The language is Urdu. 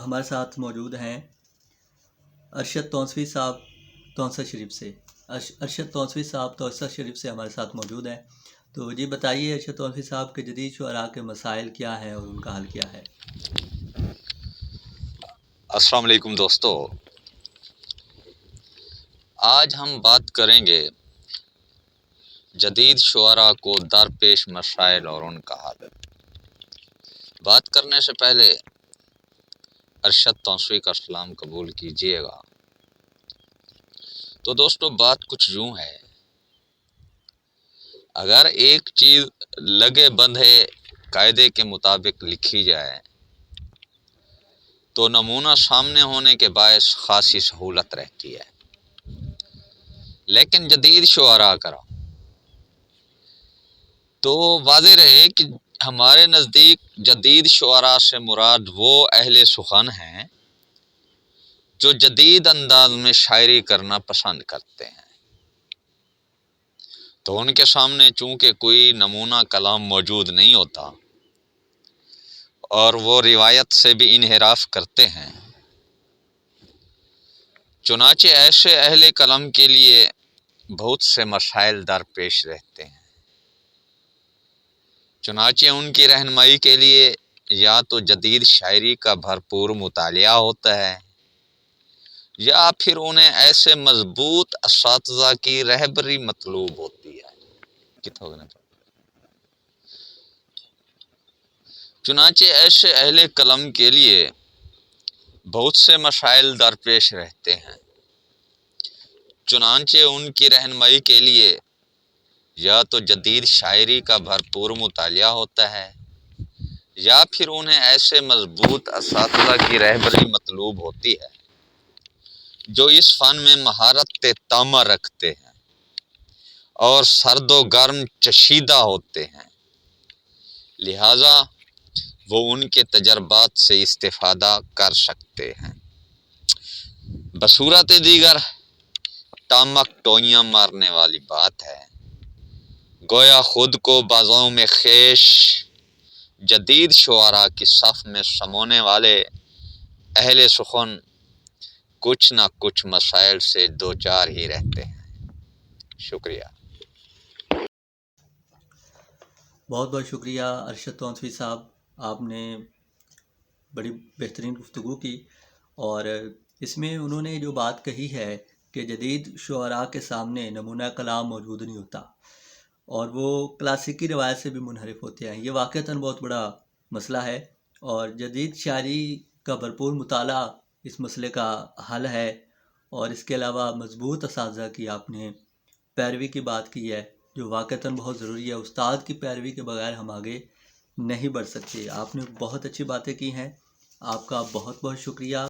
ہمارے ساتھ موجود ہیں ارشد تونسوی صاحب تونسہ شریف سے ارشد تونسوی صاحب تونسہ شریف سے ہمارے ساتھ موجود ہیں. تو جی بتائیے ارشد تونسوی صاحب کے جدید شعراء کے مسائل کیا ہیں اور ان کا حل کیا ہے؟ السلام علیکم دوستو. آج ہم بات کریں گے جدید شعراء کو درپیش مسائل اور ان کا حل. بات کرنے سے پہلے ارشد تونسوی کا سلام قبول کیجیے گا. تو دوستو بات کچھ یوں ہے، اگر ایک چیز لگے بندھے قاعدے کے مطابق لکھی جائے تو نمونہ سامنے ہونے کے باعث خاصی سہولت رہتی ہے. لیکن جدید شعراء کرا تو واضح رہے کہ ہمارے نزدیک جدید شعراء سے مراد وہ اہل سخن ہیں جو جدید انداز میں شاعری کرنا پسند کرتے ہیں. تو ان کے سامنے چونکہ کوئی نمونہ کلام موجود نہیں ہوتا اور وہ روایت سے بھی انحراف کرتے ہیں، چنانچہ ایسے اہل قلم کے لیے بہت سے مسائل درپیش رہتے ہیں. چنانچہ ان کی رہنمائی کے لیے یا تو جدید شاعری کا بھرپور مطالعہ ہوتا ہے یا پھر انہیں ایسے مضبوط اساتذہ کی رہبری مطلوب ہوتی ہے. چنانچہ ایسے اہل قلم کے لیے بہت سے مسائل درپیش رہتے ہیں. چنانچہ ان کی رہنمائی کے لیے یا تو جدید شاعری کا بھرپور مطالعہ ہوتا ہے یا پھر انہیں ایسے مضبوط اساتذہ کی رہبری مطلوب ہوتی ہے جو اس فن میں مہارت تامہ رکھتے ہیں اور سرد و گرم چشیدہ ہوتے ہیں، لہذا وہ ان کے تجربات سے استفادہ کر سکتے ہیں. بصورت دیگر ٹامک ٹوئیاں مارنے والی بات ہے، گویا خود کو بازوں میں خیش جدید شعراء کی صف میں سمونے والے اہل سخن کچھ نہ کچھ مسائل سے دوچار ہی رہتے ہیں. شکریہ. بہت بہت شکریہ ارشد تونسوی صاحب، آپ نے بڑی بہترین گفتگو کی اور اس میں انہوں نے جو بات کہی ہے کہ جدید شعراء کے سامنے نمونہ کلام موجود نہیں ہوتا اور وہ کلاسیکی روایت سے بھی منحرف ہوتے ہیں، یہ واقعتاً بہت بڑا مسئلہ ہے اور جدید شاعری کا بھرپور مطالعہ اس مسئلے کا حل ہے. اور اس کے علاوہ مضبوط اساتذہ کی آپ نے پیروی کی بات کی ہے جو واقعتاً بہت ضروری ہے. استاد کی پیروی کے بغیر ہم آگے نہیں بڑھ سکتے. آپ نے بہت اچھی باتیں کی ہیں، آپ کا بہت بہت شکریہ.